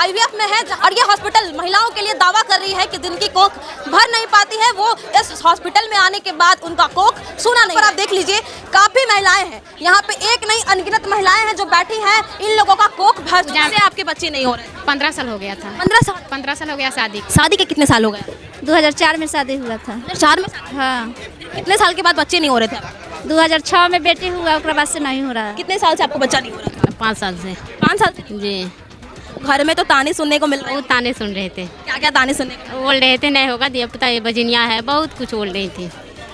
IVF में है और ये हॉस्पिटल महिलाओं के लिए दावा कर रही है कि जिनकी कोख भर नहीं पाती है वो इस हॉस्पिटल में आने के बाद उनका कोख सूना नहीं। और आप देख लीजिए काफी महिलाएं हैं यहाँ पे, एक नहीं अनगिनत महिलाएं हैं जो बैठी हैं। इन लोगों का कोख भर चुका है। आपके बच्चे नहीं हो रहे? 15 साल हो गया था। 15 साल हो गया शादी। शादी के कितने साल हो गए? 2004 में शादी हुआ था। 2004 में? हाँ। कितने साल के बाद बच्चे नहीं हो रहे थे? 2006 में बेटी हुआ, उसके बाद से नहीं हो रहा है। कितने साल से आपको बच्चा नहीं हो रहा था? 5 साल से। 5 साल से? जी। घर में तो ताने सुनने को मिल रहे वो हैं। ताने सुन रहे थे। क्या क्या ताने सुनने को? बोल रहे थे नहीं होगा, दिया पता ये बजनिया है, बहुत कुछ बोल रही थी।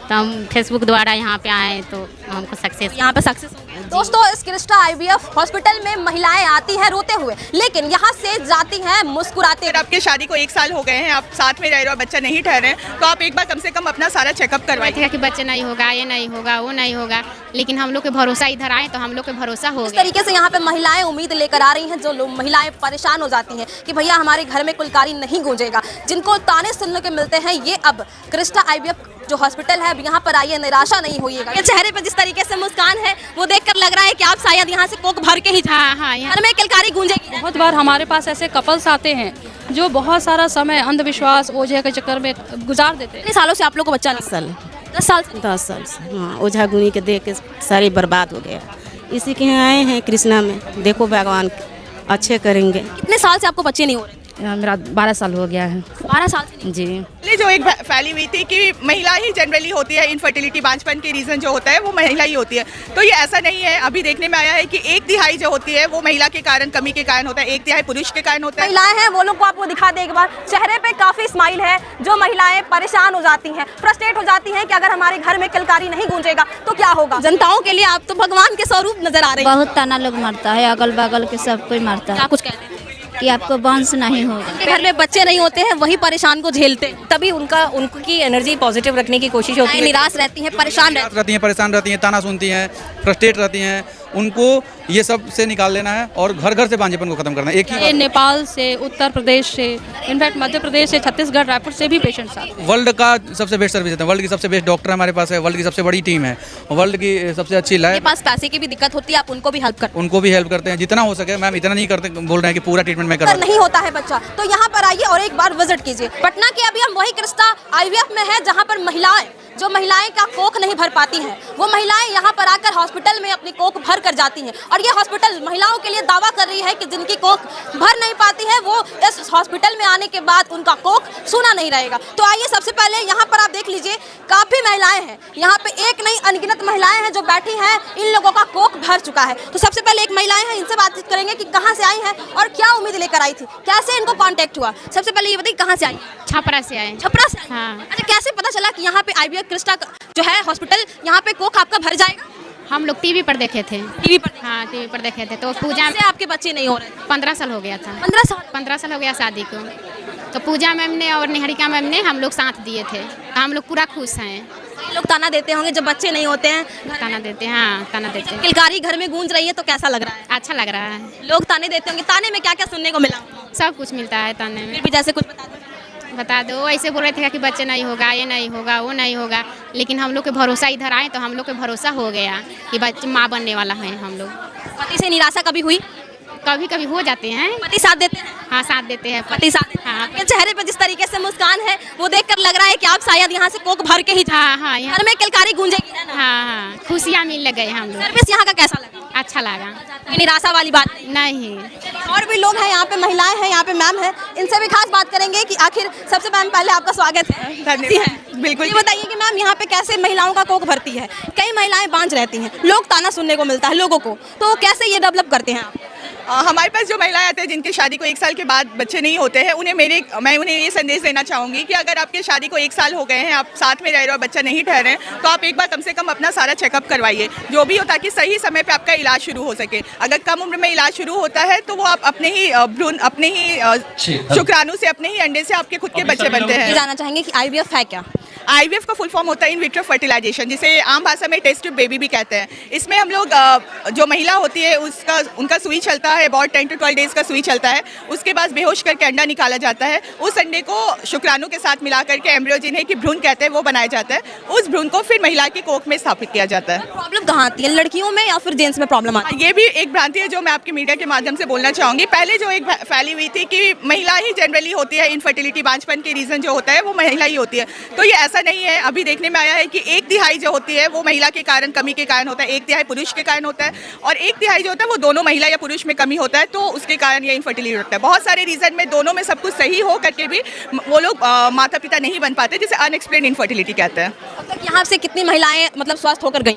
तो हम फेसबुक द्वारा यहाँ पे आए तो हमको सक्सेस यहाँ पे सक्सेस हो गया। दोस्तों, इस क्रिस्टा आईवीएफ हॉस्पिटल में महिलाएं आती हैं रोते हुए, लेकिन यहाँ से जाती हैं मुस्कुराते। अगर आपके शादी को 1 साल हो गए हैं, आप साथ में रह रहे हो, बच्चा नहीं ठहरे, तो आप एक बार कम से कम अपना सारा चेकअप करवाइए कि बच्चे नहीं होगा, ये नहीं होगा, वो नहीं होगा, लेकिन हम लोग के भरोसा इधर आए तो हम लोग के भरोसा हो इस गया। तरीके से यहाँ पे महिलाएं उम्मीद लेकर आ रही हैं। जो महिलाएं परेशान हो जाती हैं कि भैया हमारे घर में कुलकारी नहीं गूंजेगा, जिनको ताने सुनने के मिलते हैं, ये अब क्रिस्टा आईवीएफ जो हॉस्पिटल है अब यहाँ पर आइए, निराशा नहीं होइएगा। ये चेहरे पर जिस तरीके से मुस्कान है वो देखकर लग रहा है कि आप शायद यहाँ से कोक भर के ही घर में किलकारी गूंजेगी। बहुत बार हमारे पास ऐसे कपल्स आते हैं जो बहुत सारा समय अंधविश्वास ओझे के चक्कर में गुजार देते हैं। कितने सालों से आप लोग को बच्चा नहीं? 10 साल से? 10 साल से। हाँ, ओझा गुनी के देख के सारी बर्बाद हो गया। इसी के यहाँ आए हैं कृष्णा में, देखो भगवान अच्छे करेंगे। कितने साल से आपको बच्चे नहीं हो रहे? मेरा 12 साल हो गया है। 12 साल से? जी। ये जो एक फैली हुई थी कि महिला ही जनरली होती है, इनफर्टिलिटी बांझपन के रीजन जो होता है वो महिला ही होती है, तो ये ऐसा नहीं है। अभी देखने में आया है कि 1/3 जो होती है वो महिला के कारण, कमी के कारण होता है, 1/3 पुरुष के कारण होता है। महिलाएं हैं वो लोग को आपको दिखा दे एक बार, चेहरे पे काफी स्माइल है। जो महिलाएं परेशान हो जाती हैं, फ्रस्ट्रेट हो जाती हैं कि अगर हमारे घर में किलकारी नहीं गूंजेगा तो क्या होगा। जनताओं के लिए आप तो भगवान के स्वरूप नजर आ रहे हैं। बहुत ताना लोग मारता है, अगल बगल के सब कोई मारता है। क्या कुछ कहते हैं कि आपको वंश नहीं होगा। घर में बच्चे नहीं होते हैं वही परेशान को झेलते हैं, तभी उनकी एनर्जी पॉजिटिव रखने की कोशिश होती है। निराश रहती है, परेशान रहती हैं, ताना सुनती हैं, फ्रस्ट्रेट रहती हैं। उनको ये सब से निकाल लेना है और घर घर से बांझेपन को खत्म करना है। एक ही नेपाल से, उत्तर प्रदेश से, इनफैक्ट मध्य प्रदेश से, छत्तीसगढ़, रायपुर से भी पेशेंट्स आते हैं। वर्ल्ड का सबसे बेस्ट सर्विस देते हैं, वर्ल्ड की सबसे बेस्ट डॉक्टर हमारे पास है, वर्ल्ड की सबसे बड़ी टीम है, वर्ल्ड की सबसे अच्छी लैब। पास पैसे की भी दिक्कत होती है, आप उनको भी हेल्प करते हैं जितना हो सके। मैम इतना नहीं करते, बोल रहे हैं कि पूरा ट्रीटमेंट मैं कर नहीं होता है बच्चा, तो यहाँ पर आइए और एक बार विजिट कीजिए। पटना के अभी हम वही क्रिस्टा आईवीएफ में है जहाँ पर महिलाएं का कोख नहीं भर पाती हैं, वो महिलाएं यहाँ पर आकर हॉस्पिटल में अपनी कोख भर कर जाती हैं। और ये हॉस्पिटल महिलाओं के लिए दावा कर रही है कि जिनकी कोख भर नहीं पाती है वो इस हॉस्पिटल में आने के बाद उनका कोख सूना नहीं रहेगा। तो आइए सबसे पहले यहाँ पर आप देख लीजिए काफी महिलाएं हैं यहाँ पे, एक नहीं अनगिनत महिलाएं हैं जो बैठी हैं। इन लोगों का कोख भर चुका है। तो सबसे पहले एक महिलाएं हैं, इनसे बातचीत करेंगे कि कहाँ से आई हैं और क्या उम्मीद लेकर आई थी, कैसे इनको कॉन्टेक्ट हुआ। सबसे पहले ये बताइए कहाँ से आई? छपरा से आए। छपरा से? हाँ। अच्छा, कैसे पता चला कि यहाँ पे आईवीएफ क्रिस्टा जो है हॉस्पिटल, यहाँ पे कोख आपका भर जाएगा? हम लोग टीवी पर देखे थे। टीवी पर? हाँ, टीवी पर देखे थे। तो पूजा से आपके बच्चे नहीं हो रहे? 15 साल हो गया था। 15 साल हो गया शादी को। तो पूजा मैम ने और निहारिका मैम ने हम लोग साथ दिए थे, तो हम लोग पूरा खुश हैं। ये लोग ताना देते होंगे जब बच्चे नहीं होते हैं? ताना देते हैं। हाँ, ताना देते हैं। किलकारी घर में गूंज रही है तो कैसा लग रहा है? अच्छा लग रहा है। लोग ताने देते होंगे, ताने में क्या क्या सुनने को मिला? सब कुछ मिलता है ताने में। फिर भी जैसे कुछ बता दो, ऐसे बोल रहे थे कि बच्चे नहीं होगा, ये नहीं होगा, वो नहीं होगा, लेकिन हम लोग के भरोसा इधर आए तो हम लोग के भरोसा हो गया कि बच्चे माँ बनने वाला है। हम लोग पति से निराशा कभी हुई? कभी कभी हो जाते हैं। पति साथ देते हैं? हाँ, साथ देते हैं। पति साथ देते हैं। हाँ। आपके चेहरे पर जिस तरीके से मुस्कान है वो देखकर लग रहा है कि आप शायद यहाँ से कोक भर के ही हाँ, घर में किलकारी गूंजेगी ना? हाँ, खुशियाँ मिल गए हम लोग। सर्विस यहाँ का कैसा लगा? अच्छा लगा, निराशा वाली बात नहीं। और भी लोग हैं यहाँ पे, महिलाएं हैं यहाँ पे, मैम है, इनसे भी खास बात करेंगे कि आखिर सबसे पहले आपका स्वागत है। धन्यवाद। बिल्कुल। ये बताइए कि मैम यहाँ पे कैसे महिलाओं का कोख भरती है? कई महिलाएं बांझ रहती हैं, लोग ताना सुनने को मिलता है लोगों को, तो कैसे ये डेवलप करते हैं आप? हमारे पास जो महिलाएं आते हैं जिनकी शादी को 1 साल के बाद बच्चे नहीं होते हैं, मैं उन्हें ये संदेश देना चाहूँगी कि अगर आपके शादी को 1 साल हो गए हैं, आप साथ में रह रहे हो, बच्चा नहीं ठहरे, तो आप एक बार कम से कम अपना सारा चेकअप करवाइए, जो भी हो, ताकि सही समय पे आपका इलाज शुरू हो सके। अगर कम उम्र में इलाज शुरू होता है तो वो आप अपने ही शुक्राणु से, अपने ही अंडे से आपके खुद के बच्चे बनते हैं। जानना चाहेंगे कि आईवीएफ है क्या? आईवीएफ का फुल फॉर्म होता है इन विट्रो फर्टिलाइजेशन, जिसे आम भाषा में टेस्ट ट्यूब बेबी भी कहते हैं। इसमें हम लोग जो महिला होती है उनका सुई चलता है, अबाउट 10 to 12 डेज का सुई चलता है। उसके बाद बेहोश करके अंडा निकाला जाता है। उस अंडे को शुक्राणु के साथ मिला करके एम्ब्रियो, जिन्हें कि भ्रूण कहते हैं, वो बनाया जाता है। उस भ्रूण को फिर महिला की कोख में स्थापित किया जाता है। प्रॉब्लम कहाँ आती है, लड़कियों में या फिर जेंट्स में प्रॉब्लम आती है? ये भी एक भ्रांति है जो मैं आपके मीडिया के माध्यम से बोलना चाहूँगी। पहले जो एक फैली हुई थी कि महिला ही जनरली होती है, इनफर्टिलिटी बांझपन के रीज़न जो होता है वो महिला ही होती है, तो ये ऐसा नहीं है। अभी देखने में आया है कि 1/3 जो होती है वो महिला के कारण, कमी के कारण होता है, 1/3 पुरुष के कारण होता है, और 1/3 जो होता है वो दोनों महिला या पुरुष में कमी होता है, तो उसके कारण ये इनफर्टिलिटी होता है। बहुत सारे रीज़न में दोनों में सब कुछ सही हो करके भी वो लोग माता पिता नहीं बन पाते, जिसे अनएक्सप्लेन इनफर्टिलिटी कहते हैं। अब तक यहाँ से कितनी महिलाएं मतलब स्वस्थ होकर गई?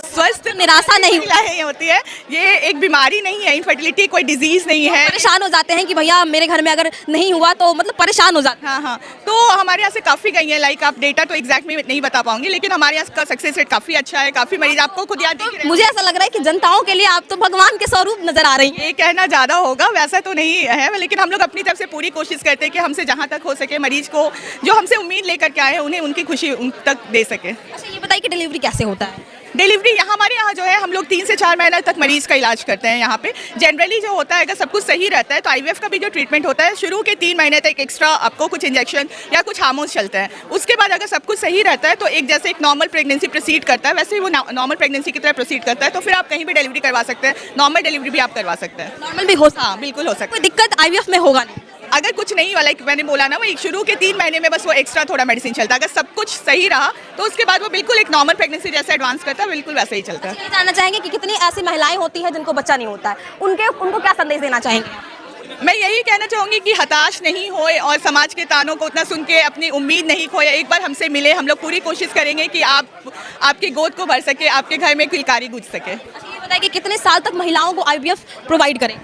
स्वस्थ निराशा नहीं महिलाएं होती है, ये एक बीमारी नहीं है, इनफर्टिलिटी कोई डिजीज नहीं है। परेशान हो जाते हैं कि भैया मेरे घर में अगर नहीं हुआ तो मतलब परेशान हो जाते हैं। हाँ, तो हमारे यहाँ से काफ़ी गई हैं। लाइक आप डेटा तो एग्जैक्ट में नहीं बता पाऊंगी, लेकिन हमारे यहाँ का सक्सेस रेट काफ़ी अच्छा है। काफ़ी मरीज आपको खुद याद दिख रहे हैं। मुझे ऐसा लग रहा है कि जनताओं के लिए आप तो भगवान के स्वरूप नजर आ रही हैं। ये कहना ज़्यादा होगा, वैसा तो नहीं है, लेकिन हम लोग अपनी तरफ से पूरी कोशिश करते हैं कि हमसे जहाँ तक हो सके मरीज को जो हमसे उम्मीद लेकर के आए हैं उन्हें उनकी खुशी उन तक दे सके। अच्छा, ये बताइए कि डिलीवरी कैसे होता है? डिलीवरी हमारे यहाँ जो है हम लोग 3 से 4 महीने तक मरीज का इलाज करते हैं। यहाँ पे जनरली जो होता है अगर सब कुछ सही रहता है तो आईवीएफ का भी जो ट्रीटमेंट होता है शुरू के 3 महीने तक एक्स्ट्रा आपको कुछ इंजेक्शन या कुछ हार्मोन्स चलते हैं। उसके बाद अगर सब कुछ सही रहता है तो जैसे एक नॉर्मल प्रेगनेंसी प्रोसीड करता है वैसे ही वो नॉर्मल प्रेगनेंसी की तरह प्रोसीड करता है, तो फिर आप कहीं भी डिलीवरी करवा सकते हैं। नॉर्मल डिलीवरी भी आप करवा सकते हैं। नॉर्मल भी हो सकता है? हाँ, बिल्कुल हो सकता कोई दिक्कत आईवीएफ में होगा नहीं? अगर कुछ नहीं वाला मैंने बोला ना, वो एक शुरू के 3 महीने में बस वो एक्स्ट्रा थोड़ा मेडिसिन चलता है। अगर सब कुछ सही रहा तो उसके बाद वो बिल्कुल एक नॉर्मल प्रेगनेंसी जैसे एडवांस करता है, बिल्कुल वैसे ही चलता है। ये जानना चाहेंगे कि कितनी ऐसी महिलाएं होती हैं जिनको बच्चा नहीं होता है, उनको क्या संदेश देना चाहेंगे? मैं यही कहना चाहूँगी कि हताश नहीं होए और समाज के तानों को उतना सुन के अपनी उम्मीद नहीं खोए। एक बार हमसे मिले, हम लोग पूरी कोशिश करेंगे कि आपकी गोद को भर सके, आपके घर में किलकारी गूंज सके। अच्छा, ये बताइए कि कितने साल तक महिलाओं को आईवीएफ प्रोवाइड करें?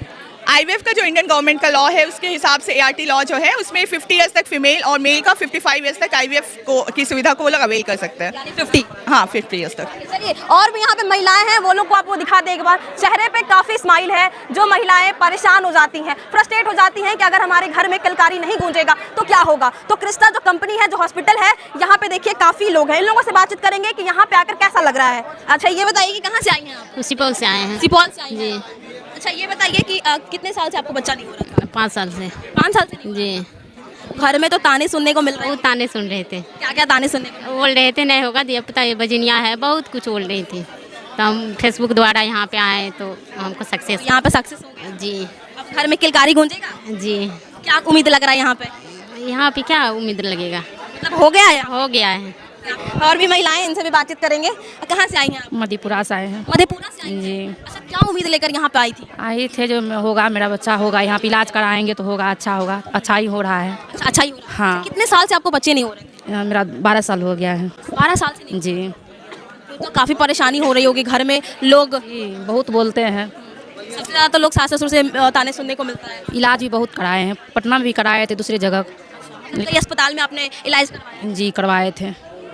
आईवीएफ का जो इंडियन गवर्नमेंट का लॉ है उसके हिसाब से ART लॉ जो है उसमें 50 ईयर्स तक फीमेल और मेल का 55 ईयर्स तक आईवीएफ की सुविधा को वो लोग अवेल कर सकते हैं। यानी 50? हाँ, 50 ईयर्स तक। चलिए, और भी यहाँ पे महिलाएं हैं, वो लोग को आपको दिखा दे एक बार। चेहरे पे काफी स्माइल है। जो महिलाएं परेशान हो जाती हैं, फ्रस्ट्रेट हो जाती हैं कि अगर हमारे घर में किलकारी नहीं गूंजेगा तो क्या होगा। तो क्रिस्टा जो कंपनी है, जो हॉस्पिटल है, यहाँ पे देखिए काफी लोग हैं। इन लोगों से बातचीत करेंगे कि यहाँ पे आकर कैसा लग रहा है। अच्छा, ये बताइए कि कहाँ से आई हैं आप? सुपौल से आए हैं। सुपौल से आई हैं? अच्छा, ये बताइए कि कितने साल से आपको बच्चा नहीं हो रहा था? 5 साल से। 5 साल से नहीं? जी। घर में तो ताने सुनने को मिल रहे वो हैं। ताने सुन रहे थे। क्या क्या ताने सुनने को? बोल रहे थे नहीं होगा, दिया पता ये बजनिया है, बहुत कुछ बोल रही थी। तो हम फेसबुक द्वारा यहाँ पे आए तो हमको सक्सेस। यहाँ पे सक्सेस हो गया? जी। अब घर में किलकारी गूंजेगा? जी। क्या उम्मीद लग रहा है यहाँ पे? यहाँ पे क्या उम्मीद लगेगा, मतलब हो गया है? हो गया है। और भी महिलाएं, इनसे भी बातचीत करेंगे। कहाँ से आई हैं आप? मधेपुरा से आए हैं। मधेपुरा से आई हैं? जी। अच्छा, क्या उम्मीद लेकर यहाँ पे आई थी? आए थे जो होगा, मेरा बच्चा होगा, यहाँ पे इलाज कराएंगे तो होगा, अच्छा होगा, अच्छा ही हो रहा है। अच्छा ही हो रहा है। हाँ। कितने साल से आपको बच्चे नहीं हो रहे? मेरा 12 साल हो गया है। 12 साल से नहीं? जी। तो काफी परेशानी हो रही होगी घर में। लोग जी, बहुत बोलते हैं। सबसे ज्यादा तो लोग सास ससुर से ताने सुनने को मिलता है। इलाज भी बहुत कराए हैं, पटना में भी कराए थे, दूसरी जगह। कई अस्पताल में आपने इलाज करवाया? जी, करवाए थे।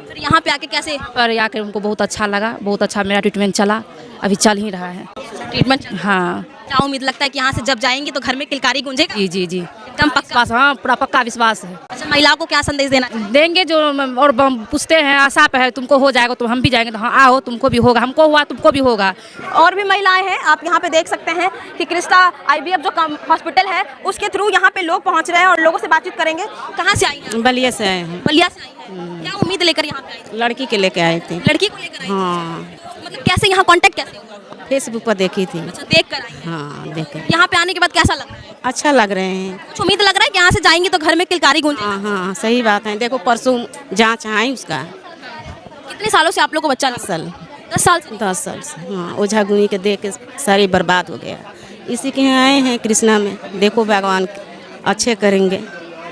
फिर यहाँ पे आके कैसे पर आके उनको बहुत अच्छा लगा, बहुत अच्छा मेरा ट्रीटमेंट चला, अभी चल ही रहा है। ट्रीटमेंट? हाँ। क्या उम्मीद लगता है कि यहाँ से जब जाएंगे तो घर में किलकारी गूंजेगा? जी जी जी, एकदम पक्का? विश्वास, हाँ, पूरा पक्का विश्वास है। अच्छा, महिलाओं को क्या संदेश देना चाहिए? देंगे जो, और पूछते हैं आशा पे है तुमको हो जाएगा, तो हम भी जाएंगे, तो हाँ आओ, तुमको भी होगा, हमको हुआ तुमको भी होगा। और भी महिलाएं हैं, आप यहाँ पे देख सकते हैं कि क्रिस्टा आईवीएफ जो हॉस्पिटल है उसके थ्रू यहाँ पे लोग पहुँच रहे हैं और लोगों से बातचीत करेंगे। कहाँ से आई हैं? बलिया से आए हैं। बलिया से आई हैं। क्या उम्मीद लेकर यहाँ पे आई थी? लड़की के लेके आए थे। लड़की को लेकर आई थी? हाँ, मतलब कैसे यहाँ कांटेक्ट कैसे हुआ? फेसबुक पर देखी थी। अच्छा, देख कर आई हैं। हाँ, देखे। यहाँ पे आने के बाद कैसा लग रहा है? अच्छा लग रहे हैं। कुछ उम्मीद लग रहा है कि यहाँ से जाएंगे तो घर में किलकारी गूंजेगा? हाँ हाँ, सही बात है। देखो परसों जाँच आई उसका। कितने सालों से आप लोग को बच्चा नहीं? 10 साल। 10 साल से? 10 साल से। हाँ, ओझा गुनी के देख के सारी बर्बाद हो गया। इसी के यहाँ आए हैं कृष्णा में। देखो भगवान अच्छे करेंगे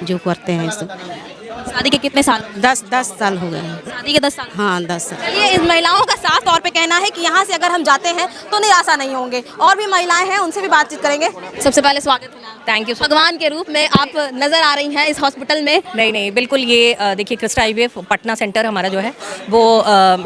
जो करते हैं सब। शादी के कितने साल? 10 साल हो गए हैं। शादी के 10 साल? हाँ, 10 साल। चलिए, इस महिलाओं का साफ तौर पे कहना है कि यहाँ से अगर हम जाते हैं तो निराशा नहीं होंगे। और भी महिलाएं हैं, उनसे भी बातचीत करेंगे। सबसे पहले स्वागत है। Thank you. भगवान के रूप में आप नजर आ रही हैं इस हॉस्पिटल में। नहीं, बिल्कुल। ये देखिए, क्रिस्टा आईवीएफ पटना सेंटर हमारा जो है वो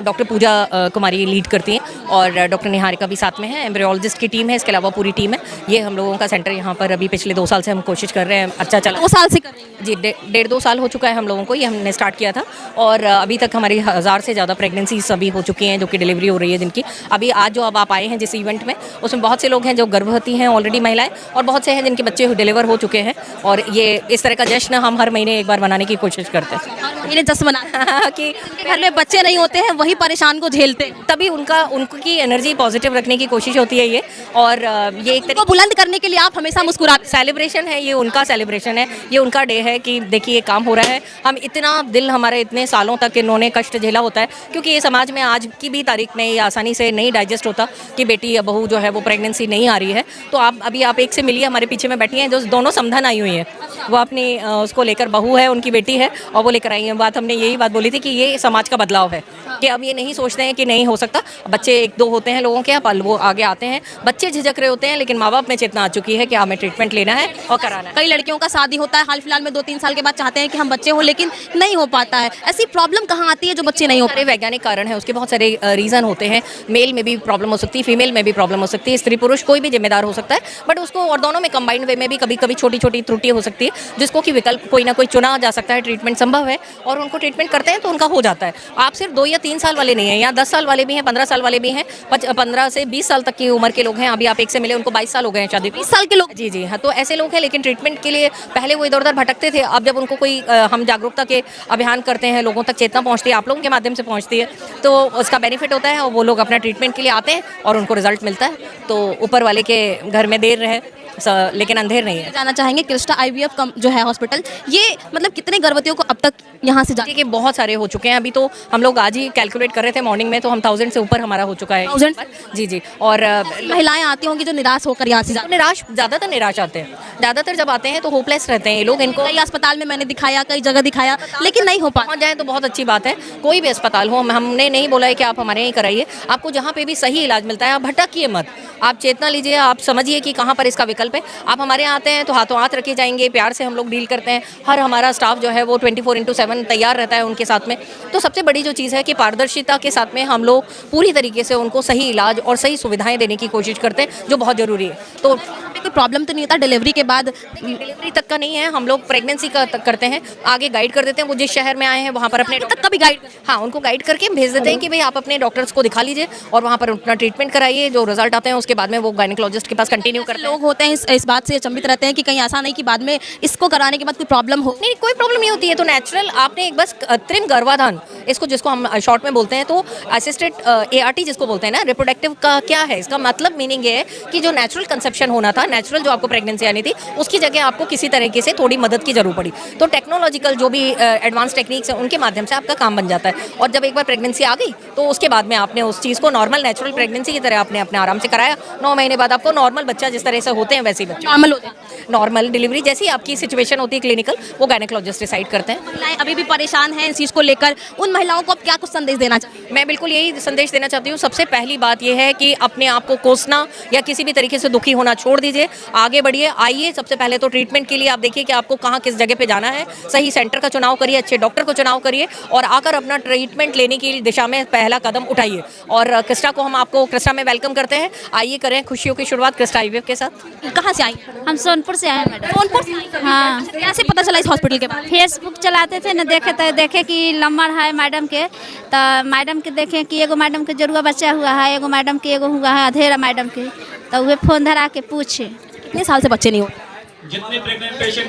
डॉक्टर पूजा कुमारी लीड करती हैं और डॉक्टर निहारिका भी साथ में है। एम्ब्रियोलॉजिस्ट की टीम है, इसके अलावा पूरी टीम है। ये हम लोगों का सेंटर यहाँ पर अभी पिछले 2 साल से हम कोशिश कर रहे हैं। अच्छा चला। 2 साल से कर रही हैं? जी, 1.5-2 साल हो चुका है हम हम लोगों को, ये हमने स्टार्ट किया था और अभी तक हमारी 1000 से ज़्यादा प्रेगनेंसीज अभी हो चुकी हैं जो कि डिलीवरी हो रही है जिनकी। अभी आज जो अब आप आए हैं जिस इवेंट में, उसमें बहुत से लोग हैं जो गर्भवती हैं ऑलरेडी महिलाएं, और बहुत से हैं जिनके बच्चे डिलीवर हो चुके हैं। और ये इस तरह का जश्न हम हर महीने एक बार मनाने की कोशिश करते हैं। हर महीने जश्न मनाते कि घर में बच्चे नहीं होते हैं, वही परेशान को झेलते हैं, तभी उनकी एनर्जी पॉजिटिव रखने की कोशिश होती है ये। और ये एक को बुलंद करने के लिए आप हमेशा मुस्कुराते। सेलिब्रेशन है, ये उनका सेलिब्रेशन है, ये उनका डे है कि देखिए ये काम हो रहा है। हम इतना दिल हमारे इतने सालों तक इन्होंने कष्ट झेला होता है, क्योंकि ये समाज में आज की भी तारीख में ये आसानी से नहीं डाइजेस्ट होता कि बेटी या बहू जो है वो प्रेगनेंसी नहीं आ रही है। तो आप एक से मिलिए, हमारे पीछे में बैठी हैं जो दोनों समधन आई हुई हैं, वो अपनी उसको लेकर, बहू है उनकी बेटी है और वो लेकर आई है। बात हमने यही बात बोली थी कि ये समाज का बदलाव है कि अब ये नहीं सोचते हैं कि नहीं हो सकता। बच्चे 1-2 होते हैं लोगों के, अब वो आगे आते हैं, बच्चे झिझक रहे होते हैं, लेकिन माँ बाप में चेतना आ चुकी है कि हमें ट्रीटमेंट लेना है और कराना है। कई लड़कियों का शादी होता है हाल फिलहाल में, 2-3 साल के बाद चाहते हैं कि हम बच्चे हो, लेकिन नहीं हो पाता है। ऐसी प्रॉब्लम कहाँ आती है जो बच्चे नहीं हो पाते? वैज्ञानिक कारण है उसके, बहुत सारे रीज़न होते हैं। मेल में भी प्रॉब्लम हो सकती है, फीमेल में भी प्रॉब्लम हो सकती है, स्त्री पुरुष कोई भी जिम्मेदार हो सकता है, बट उसको और दोनों में कंबाइंड वे में भी कभी कभी छोटी छोटी त्रुटि हो सकती है, जिसको कि विकल्प कोई ना कोई चुना जा सकता है। ट्रीटमेंट संभव है और उनको ट्रीटमेंट करते हैं तो उनका हो जाता है। आप सिर्फ 2 या 3 साल वाले नहीं हैं, यहाँ 10 साल वाले भी हैं, 15 साल वाले भी हैं, 15 से 20 साल तक की उम्र के लोग हैं। अभी आप एक से मिले, उनको 22 साल हो गए हैं शादी। 20 साल के लोग? जी हाँ, तो ऐसे लोग हैं, लेकिन ट्रीटमेंट के लिए पहले वो इधर उधर भटकते थे। अब जब उनको कोई हम जागरूकता के अभियान करते हैं, लोगों तक चेतना पहुँचती है, आप लोगों के माध्यम से पहुँचती है, तो उसका बेनिफिट होता है और वो लोग अपना ट्रीटमेंट के लिए आते हैं और उनको रिजल्ट मिलता है। तो ऊपर वाले के घर में देर रहे लेकिन अंधेर नहीं है। जाना चाहेंगे कृष्णा IVF का जो है हॉस्पिटल, ये मतलब कितने गर्भवतियों को अब तक यहाँ से देखिए बहुत सारे हो चुके हैं। अभी तो हम लोग आज ही कैलकुलेट कर रहे थे मॉर्निंग में, तो हम 1000 से ऊपर हमारा हो चुका है। 1000? जी। और महिलाएं आती होंगी जो निराश होकर यहाँ से ज़्यादातर निराश आते हैं। ज़्यादातर जब आते हैं तो होपलेस रहते हैं ये लोग। इनको कई अस्पताल में मैंने दिखाया, कई जगह दिखाया, लेकिन नहीं हो पाता। पहुँच जाए तो बहुत अच्छी बात है। कोई भी अस्पताल हो, हमने नहीं बोला है कि आप हमारे यहाँ कराइए, आपको जहाँ पे भी सही इलाज मिलता है आप भटकिए मत, आप चेतना लीजिए, आप समझिए कि कहाँ पर इसका विकल्प है। आप हमारे यहाँ आते हैं तो हाथों हाथ रखे जाएंगे, प्यार से हम लोग डील करते हैं। हमारा स्टाफ जो है वो 24/7 तैयार रहता है उनके साथ में। तो सबसे बड़ी जो चीज़ है कि पारदर्शिता के साथ में हम लोग पूरी तरीके से उनको सही इलाज और सही सुविधाएं देने की कोशिश करते हैं, जो बहुत ज़रूरी है। तो कोई प्रॉब्लम तो नहीं होता डिलीवरी के बाद? डिलीवरी तक का नहीं है, हम लोग प्रेगनेंसी का तक करते हैं, आगे गाइड कर देते हैं। वो जिस शहर में आए हैं वहाँ पर अपने तक का भी गाइड, हाँ, उनको गाइड करके भेज देते हैं कि भाई आप अपने डॉक्टर्स को दिखा लीजिए और वहाँ पर अपना ट्रीटमेंट कराइए। जो रिजल्ट आते हैं उसके बाद में वो गायनेकोलॉजिस्ट के पास कंटिन्यू करते हैं। लोग होते हैं इस बात से अचंभित रहते हैं कि कहीं ऐसा नहीं कि बाद में इसको कराने के बाद कोई प्रॉब्लम हो। नहीं, कोई प्रॉब्लम नहीं होती है। तो नेचुरल आपने एक बस कृत्रिम गर्भाधान, जिसको हम शॉर्ट में बोलते हैं, तो असिस्टेड ART जिसको बोलते हैं ना, रिप्रोडक्टिव का क्या है, इसका मतलब मीनिंग ये है कि जो नेचुरल कंसेप्शन होना था, नेचुरल जो आपको प्रेगनेंसी आनी थी, उसकी जगह आपको किसी तरीके से थोड़ी मदद की जरूरत पड़ी। तो टेक्नोलॉजिकल जो भी एडवांस टेक्निक्स हैं उनके माध्यम से आपका काम बन जाता है। और जब एक बार प्रेगनेंसी आ गई तो उसके बाद में आपने उस चीज़ को नॉर्मल नेचुरल प्रेगनेंसी की तरह आपने अपने आराम से कराया। 9 महीने बाद आपको नॉर्मल बच्चा जिस तरह से होते हैं वैसे ही बच्चा नॉर्मल होते हैं। नॉर्मल डिलीवरी जैसी आपकी सिचुएशन होती है क्लिनिकल, वो गायनेकोलॉजिस्ट डिसाइड करते हैं। महिलाएं अभी भी परेशान हैं इस चीज़ को लेकर, उन महिलाओं को आप क्या कुछ संदेश देना चाहिए? मैं बिल्कुल यही संदेश देना चाहती हूँ। सबसे पहली बात यह है कि अपने आप को कोसना या किसी भी तरीके से दुखी होना छोड़ दीजिए, आगे बढ़िए, आइए। सबसे पहले तो ट्रीटमेंट के लिए आप देखिए कि आपको कहाँ किस जगह पे जाना है, सही सेंटर का चुनाव करिए, अच्छे डॉक्टर को चुनाव करिए और आकर अपना ट्रीटमेंट लेने की दिशा में पहला कदम उठाइए। और कृष्णा को हम आपको कृष्णा में वेलकम करते हैं। आइए करें खुशियों की शुरुआत कृष्णा IVF के साथ। कहाँ से आई? हम सोनपुर से आए हैं मैडम। सोनपुर से आई? हाँ। कैसे पता चला इस हॉस्पिटल के बारे में? फेसबुक चलाते थे ना, देखे कि नंबर है मैडम के, तो मैडम के देखे कि एगो मैडम के जरूर बच्चा हुआ है, एगो मैडम के एगो हुआ है अधेरा मैडम के, तो वे फोन धरा के पूछे कितने साल से बच्चे नहीं हो?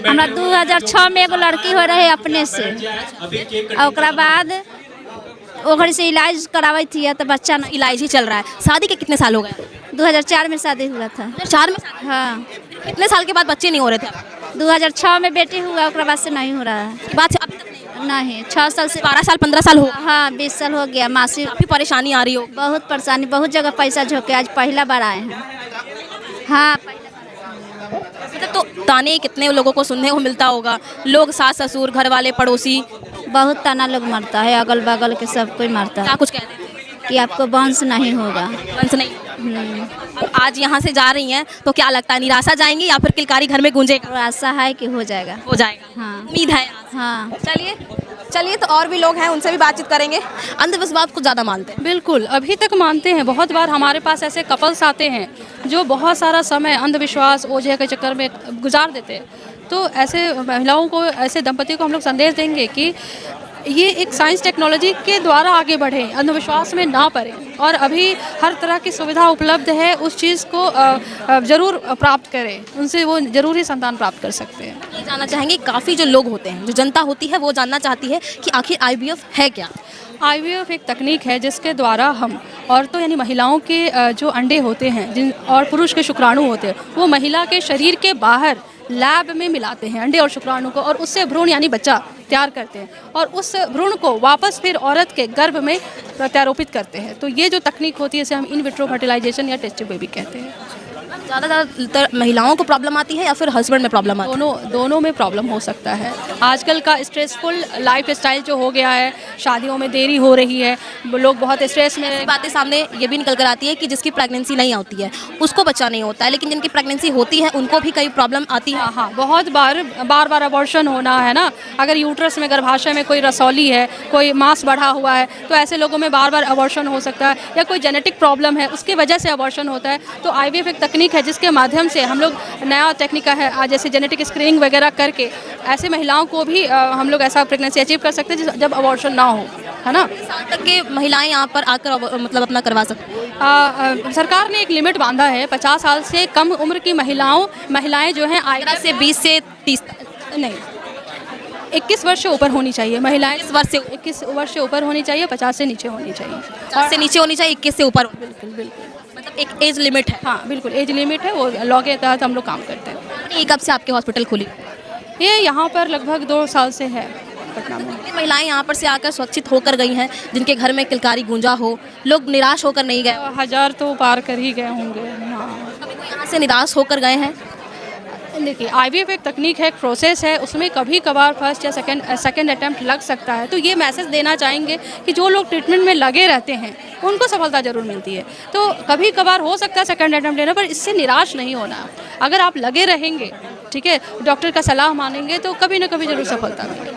हमारा 2006 में एगो लड़की हो रहे अपने से, और ओकरा बाद ओकरे से इलाज करावई थी तो बच्चा न इलाज ही चल रहा है। शादी के कितने साल हो गए? 2004 में शादी हुआ था। 2004 में? हाँ। कितने साल के बाद बच्चे नहीं हो रहे थे? 2006 में बेटी हुआ, ओकरा बाद से नहीं हो रहा है। बात से अभी तक नहीं, 6 साल से 12 साल 15 साल हो? हाँ, 20 साल हो गया। मासी काफी परेशानी आ रही हो? बहुत परेशानी, बहुत जगह पैसा झोंके, आज पहला बार आए हैं। हाँ, मतलब तो ताने कितने लोगों को सुनने को मिलता होगा, लोग सास ससुर घर वाले पड़ोसी बहुत ताना लोग मारता है, अगल बगल के सब कोई मारता क्या है कुछ कहते हैं कि आपको वंश नहीं होगा। वंश नहीं? अब आज यहाँ से जा रही हैं तो क्या लगता है, निराशा जाएंगी या फिर किलकारी घर में गूंजेगा? और आशा है कि हो जाएगा। हो जाएगा, हाँ। उम्मीद है। हाँ। चलिए तो और भी लोग हैं, उनसे भी बातचीत करेंगे। अंधविश्वास को ज़्यादा मानते हैं? बिल्कुल, अभी तक मानते हैं। बहुत बार हमारे पास ऐसे कपल्स आते हैं जो बहुत सारा समय अंधविश्वास ओझे के चक्कर में गुजार देते हैं। तो ऐसे महिलाओं को, ऐसे दंपति को हम लोग संदेश देंगे कि ये एक साइंस टेक्नोलॉजी के द्वारा आगे बढ़ें, अंधविश्वास में ना पड़ें और अभी हर तरह की सुविधा उपलब्ध है, उस चीज़ को ज़रूर प्राप्त करें, उनसे वो ज़रूर ही संतान प्राप्त कर सकते हैं। ये जानना चाहेंगे, काफ़ी जो लोग होते हैं, जो जनता होती है, वो जानना चाहती है कि आखिर IVF है क्या। IVF एक तकनीक है जिसके द्वारा हम औरतों यानी महिलाओं के जो अंडे होते हैं और पुरुष के शुक्राणु होते हैं, वो महिला के शरीर के बाहर लैब में मिलाते हैं अंडे और शुक्राणु को, और उससे भ्रूण यानी बच्चा तैयार करते हैं और उस भ्रूण को वापस फिर औरत के गर्भ में प्रत्यारोपित करते हैं। तो ये जो तकनीक होती है इसे हम इन विट्रो फर्टिलाइजेशन या टेस्ट ट्यूब बेबी कहते हैं। ज़्यादातर महिलाओं को प्रॉब्लम आती है या फिर हस्बैंड में प्रॉब्लम आती है? दोनों में प्रॉब्लम हो सकता है। आजकल का स्ट्रेसफुल लाइफ स्टाइल जो हो गया है, शादियों में देरी हो रही है, लोग बहुत स्ट्रेस में। बातें सामने ये भी निकल कर आती है कि जिसकी प्रेगनेंसी नहीं होती है उसको बच्चा नहीं होता है, लेकिन जिनकी प्रेगनेंसी होती है उनको भी कई प्रॉब्लम आती है। हाँ, बहुत बार अबॉर्शन होना है ना। अगर यूट्रस में, गर्भाशय में कोई रसौली है, कोई मांस बढ़ा हुआ है, तो ऐसे लोगों में बार अबॉर्शन हो सकता है, या कोई जेनेटिक प्रॉब्लम है उसकी वजह से अबॉर्शन होता है। तो IVF एक तकनीक है जिसके माध्यम से हम लोग, नया टेक्निक है जैसे जेनेटिक स्क्रीनिंग वगैरह करके ऐसे महिलाओं को भी हम लोग ऐसा प्रेगनेंसी अचीव कर सकते हैं जब अबॉर्शन ना हो, है ना। साल तक के महिलाएं यहाँ पर आकर मतलब अपना करवा सकती हैं। सरकार ने एक लिमिट बांधा है, 50 साल से कम उम्र की महिलाएं जो हैं 15 से 20 से 30 नहीं 21 वर्ष से ऊपर होनी चाहिए महिलाएं। 21 वर्ष से ऊपर होनी चाहिए, 50 से नीचे होनी चाहिए। 50 से नीचे होनी चाहिए, 21 से ऊपर। बिल्कुल, मतलब एक एज लिमिट है। हाँ बिल्कुल, एज लिमिट है, वो लॉ के तहत हम लोग काम करते हैं। ये कब से आपके हॉस्पिटल खुली? ये यहाँ पर लगभग 2 साल से है पटना में। ये महिलाएं यहाँ पर से आकर सुरक्षित होकर गई हैं, जिनके घर में किलकारी गूंजा हो, लोग निराश होकर नहीं गए। 1000 तो पार कर ही गए होंगे। हाँ, कभी कोई यहाँ से निराश होकर गए हैं? देखिए IVF एक तकनीक है, एक प्रोसेस है, उसमें कभी कभार फर्स्ट या सेकंड अटैम्प्ट लग सकता है। तो ये मैसेज देना चाहेंगे कि जो लोग ट्रीटमेंट में लगे रहते हैं उनको सफलता जरूर मिलती है। तो कभी कभार हो सकता है सेकंड अटैम्प्ट लेना, पर इससे निराश नहीं होना। अगर आप लगे रहेंगे, ठीक है, डॉक्टर का सलाह मानेंगे, तो कभी ना कभी जरूर सफलता मिलेगी।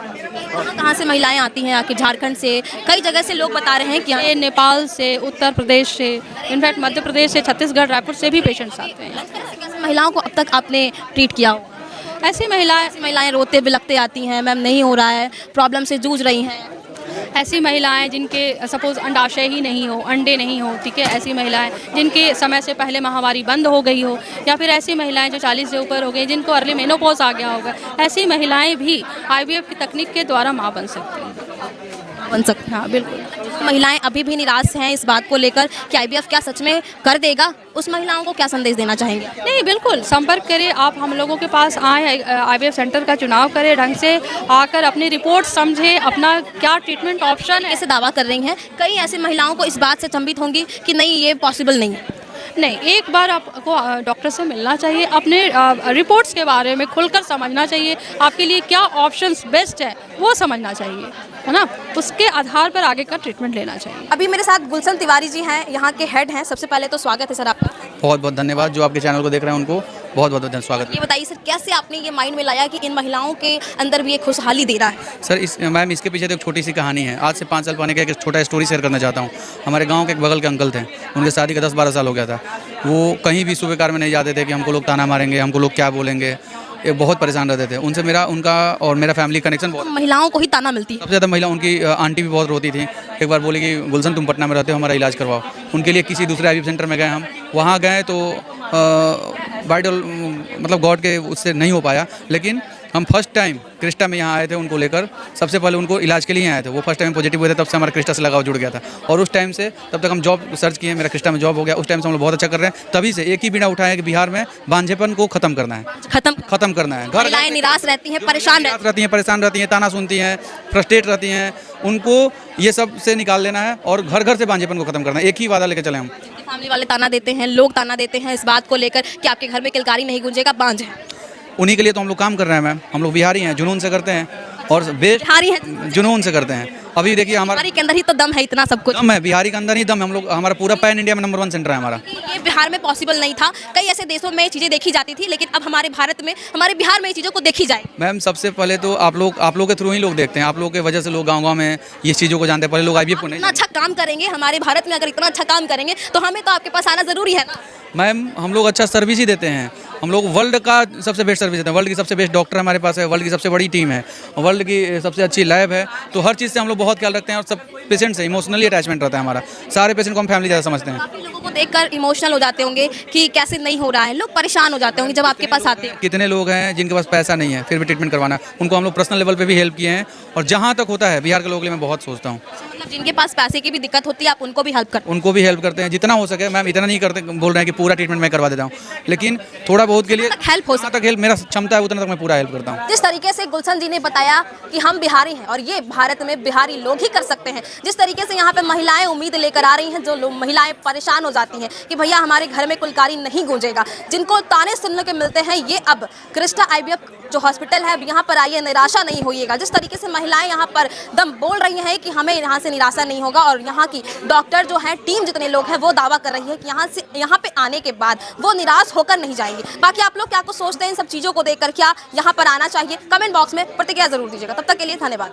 कहाँ से महिलाएं आती हैं आके? झारखंड से, कई जगह से लोग बता रहे हैं कि ये नेपाल से, उत्तर प्रदेश से, इनफैक्ट मध्य प्रदेश से, छत्तीसगढ़, रायपुर से भी पेशेंट्स आते हैं। कैसे महिलाओं को अब तक आपने ट्रीट किया हो? ऐसी महिलाएं रोते बिलखते आती हैं, मैम नहीं हो रहा है, प्रॉब्लम से जूझ रही हैं। ऐसी महिलाएं जिनके सपोज अंडाशय ही नहीं हो, अंडे नहीं हो, ठीक है, ऐसी महिलाएं जिनके समय से पहले माहवारी बंद हो गई हो, या फिर ऐसी महिलाएं जो 40 से ऊपर हो गई, जिनको अर्ली मेनोपॉज आ गया होगा, ऐसी महिलाएं भी IVF की तकनीक के द्वारा माँ बन सकती हैं। हाँ बिल्कुल। महिलाएं अभी भी निराश हैं इस बात को लेकर कि IVF क्या सच में कर देगा, उस महिलाओं को क्या संदेश देना चाहेंगे? नहीं, बिल्कुल संपर्क करें, आप हम लोगों के पास आए, IVF सेंटर का चुनाव करें, ढंग से आकर अपनी रिपोर्ट समझें, अपना क्या ट्रीटमेंट ऑप्शन है। ऐसे दावा कर रही हैं, कई ऐसी महिलाओं को इस बात से चंबित होंगी कि नहीं ये पॉसिबल नहीं है। नहीं, एक बार आपको डॉक्टर से मिलना चाहिए, अपने रिपोर्ट्स के बारे में खुलकर समझना चाहिए, आपके लिए क्या ऑप्शंस बेस्ट है वो समझना चाहिए, है ना। उसके आधार पर आगे का ट्रीटमेंट लेना चाहिए। अभी मेरे साथ गुलशन तिवारी जी हैं, यहाँ के हेड हैं। सबसे पहले तो स्वागत है सर आपका। बहुत बहुत धन्यवाद। जो आपके चैनल को देख रहे हैं उनको बहुत बहुत स्वागत है। ये बताइए सर, कैसे आपने ये माइंड में लाया कि इन महिलाओं के अंदर भी एक खुशहाली दे रहा है? सर मैम इसके पीछे तो एक छोटी सी कहानी है। आज से 5 साल पहले का एक छोटा स्टोरी शेयर करना चाहता हूँ। हमारे गाँव के एक बगल के अंकल थे, उनके शादी का 10-12 साल हो गया था। वो कहीं भी सुबह कार में नहीं जाते थे कि हमको लोग ताना मारेंगे, हमको लोग क्या बोलेंगे, ये बहुत परेशान रहते थे। उनसे उनका और मेरा फैमिली कनेक्शन बहुत। महिलाओं को ही ताना मिलती है सबसे ज़्यादा महिला उनकी आंटी भी बहुत रोती थी। एक बार बोली कि गुलशन तुम पटना में रहते हो, हमारा इलाज करवाओ। उनके लिए किसी दूसरे IVF सेंटर में गए हम, वहाँ गए तो वाइडल मतलब गॉड के उससे नहीं हो पाया, लेकिन हम फर्स्ट टाइम क्रिस्टा में यहाँ आए थे उनको लेकर। सबसे पहले उनको इलाज के लिए आए थे, वो फर्स्ट टाइम पॉजिटिव हुए थे, तब से हमारा क्रिस्टा से लगाव जुड़ गया था। और उस टाइम से तब तक हम जॉब सर्च किए, मेरा क्रिस्टा में जॉब हो गया। उस टाइम से हम लोग बहुत अच्छा कर रहे हैं। तभी से एक ही बीड़ा उठाया कि बिहार में बांझेपन को खत्म करना है, खत्म करना है। महिलाएं निराश रहती हैं, परेशान रहती हैं, ताना सुनती हैं, फ्रस्ट्रेट रहती हैं, उनको ये सब से निकाल लेना है और घर घर से बांझेपन को खत्म करना है। एक ही वादा लेकर चले हम। फैमिली वाले ताना देते हैं, लोग ताना देते हैं इस बात को लेकर कि आपके घर में किलकारी नहीं गूंजेगा, बांझ है। उन्हीं के लिए तो हम लोग काम कर रहे हैं मैम। हम लोग बिहारी हैं, जुनून से करते हैं और बिहारी हैं, जुनून से करते हैं। अभी देखिए हमारे के अंदर ही तो दम है, इतना सब कुछ दम है, बिहारी के अंदर ही दम है। हम लोग, हमारा पूरा पैन इंडिया में नंबर 1 सेंटर है हमारा। ये बिहार में पॉसिबल नहीं था, कई ऐसे देशों में चीज़ें देखी जाती थी, लेकिन अब हमारे भारत में, हमारे बिहार में ये चीज़ों को देखी जाए। मैम सबसे पहले तो आप लोग के थ्रू ही लोग देखते हैं। आप लोग के वजह से लोग गाँव में ये चीज़ों को जानते हैं। पहले लोग IVF को नहीं। इतना अच्छा काम करेंगे हमारे भारत में, अगर इतना अच्छा काम करेंगे तो हमें तो आपके पास आना ज़रूरी है ना। मैम हम लोग अच्छा सर्विस ही देते हैं हम लोग वर्ल्ड का सबसे बेस्ट सर्विस देते हैं, वर्ल्ड की सबसे बेस्ट डॉक्टर हमारे पास है, वर्ल्ड की सबसे बड़ी टीम है, वर्ल्ड की सबसे अच्छी लैब है। तो हर चीज़ से हम लोग बहुत ख्याल रखते हैं और सब पेशेंट से इमोशनली अटैचमेंट रहता है हमारा। सारे पेशेंट को हम फैमिली ज़्यादा समझते हैं। काफी लोगों को देखकर इमोशनल हो जाते होंगे कि कैसे नहीं हो रहा है, लोग परेशान हो जाते होंगे जब आपके पास आते हैं। कितने लोग हैं जिनके पास पैसा नहीं है फिर भी ट्रीटमेंट करवाना, उनको हम लोग पर्सनल लेवल पे भी हेल्प किए हैं। और जहाँ तक होता है बिहार के लोगों के लिए मैं बहुत सोचता हूँ। मतलब जिनके पास पैसे की भी दिक्कत होती है आप उनको भी हेल्प करते उनको भी हेल्प करते हैं जितना हो सके। मैम इतना नहीं करते, बोल रहे हैं कि पूरा ट्रीटमेंट मैं करवा देता हूँ, लेकिन थोड़ा बहुत के लिए तक हेल्प हो जहाँ तक हेल्प मेरा क्षमता है उतना तक मैं पूरा हेल्प करता हूँ। जिस तरीके से गुलशन जी ने बताया कि हम बिहारी हैं और ये भारत में बिहारी लोग ही कर सकते हैं, जिस तरीके से यहाँ पे महिलाएं उम्मीद लेकर आ रही हैं, जो महिलाएं परेशान हो जाती हैं कि भैया हमारे घर में कुलकारी नहीं गूंजेगा, जिनको ताने सुनने के मिलते हैं, ये अब क्रिस्टा IVF जो हॉस्पिटल है यहाँ पर आइए, निराशा नहीं होइएगा। जिस तरीके से महिलाएं यहाँ पर दम बोल रही हैं कि हमें यहाँ से निराशा नहीं होगा, और यहाँ की डॉक्टर जो है टीम जितने लोग हैं वो दावा कर रही है कि यहाँ पे आने के बाद वो निराश होकर नहीं जाएंगे। बाकी आप लोग क्या कुछ सोचते हैं इन सब चीज़ों को देखकर, क्या यहाँ पर आना चाहिए? कमेंट बॉक्स में प्रतिक्रिया जरूर दीजिएगा। तब तक के लिए धन्यवाद।